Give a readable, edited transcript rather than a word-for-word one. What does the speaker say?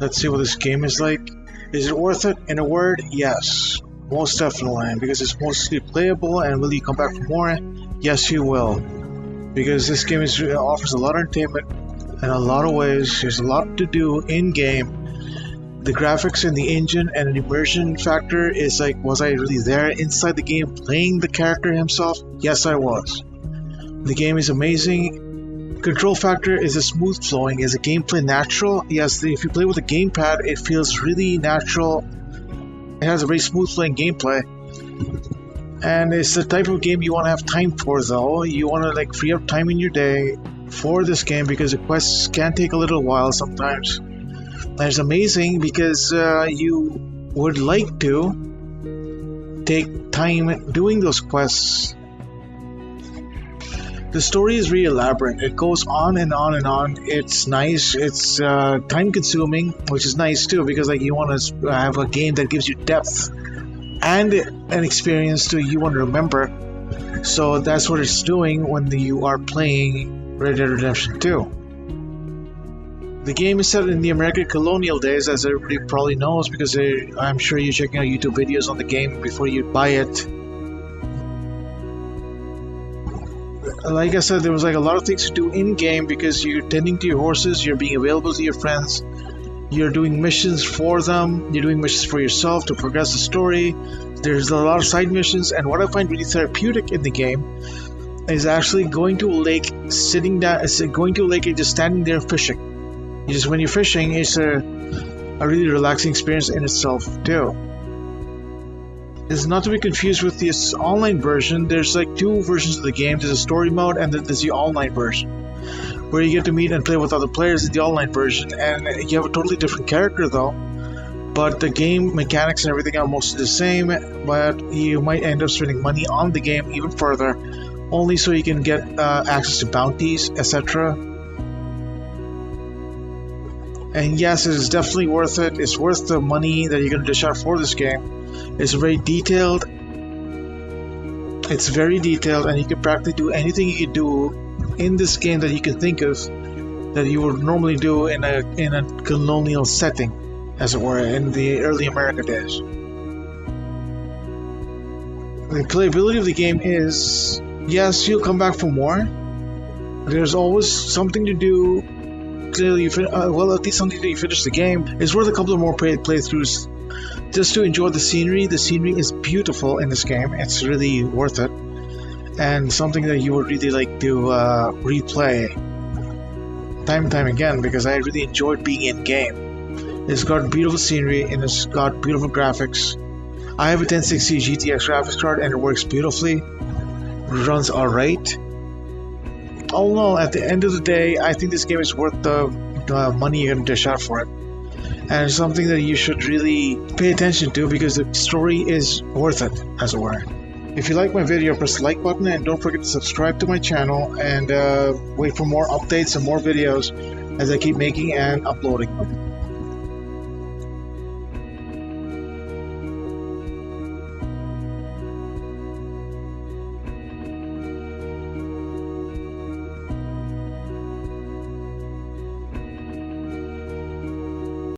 Let's see what this game is like. Is it worth it? In a word, yes. Most definitely, because it's mostly playable. And will you come back for more? Yes, you will. Because this game offers a lot of entertainment in a lot of ways. There's a lot to do in-game. The graphics and the engine and an immersion factor is like, was I really there inside the game playing the character himself? Yes, I was. The game is amazing. Control factor is a smooth flowing. Is the gameplay natural? Yes, if you play with a gamepad, it feels really natural. It has a very smooth flowing gameplay. And it's the type of game you want to have time for though. You want to like free up time in your day for this game because the quests can take a little while sometimes. And it's amazing because you would like to take time doing those quests. The story is really elaborate. It goes on and on and on. It's nice. It's time consuming, which is nice too because like you want to have a game that gives you depth and an experience you want to remember. So that's what it's doing when you are playing Red Dead Redemption 2. The game is set in the American colonial days, as everybody probably knows, because I'm sure you're checking out YouTube videos on the game before you buy it. Like I said, there was like a lot of things to do in-game because you're tending to your horses, you're being available to your friends, you're doing missions for them, you're doing missions for yourself to progress the story. There's a lot of side missions, and what I find really therapeutic in the game is actually going to a lake, sitting down, going to a lake and just standing there fishing. When you're fishing, it's a really relaxing experience in itself too. It's not to be confused with this online version. There's like two versions of the game. There's a story mode and then there's the online version, where you get to meet and play with other players in the online version, and you have a totally different character though. But the game mechanics and everything are mostly the same, but you might end up spending money on the game even further, only so you can get access to bounties, etc. And yes, it is definitely worth it. It's worth the money that you're going to dish out for this game. It's very detailed. It's very detailed, and you can practically do anything you can do in this game that you can think of that you would normally do in a colonial setting, as it were, in the early America days. The playability of the game is, yes, you'll come back for more. There's always something to do. Clearly, well, at least until you finish the game. It's worth a couple of more playthroughs just to enjoy the scenery. The scenery is beautiful in this game. It's really worth it, and something that you would really like to replay time and time again, because I really enjoyed being in game. It's got beautiful scenery and it's got beautiful graphics. I have a 1060 GTX graphics card and it works beautifully. It runs alright. All in all, at the end of the day, I think this game is worth the money you're going to dish out for it. And it's something that you should really pay attention to because the story is worth it, as it were. If you like my video, press the like button and don't forget to subscribe to my channel and wait for more updates and more videos as I keep making and uploading them.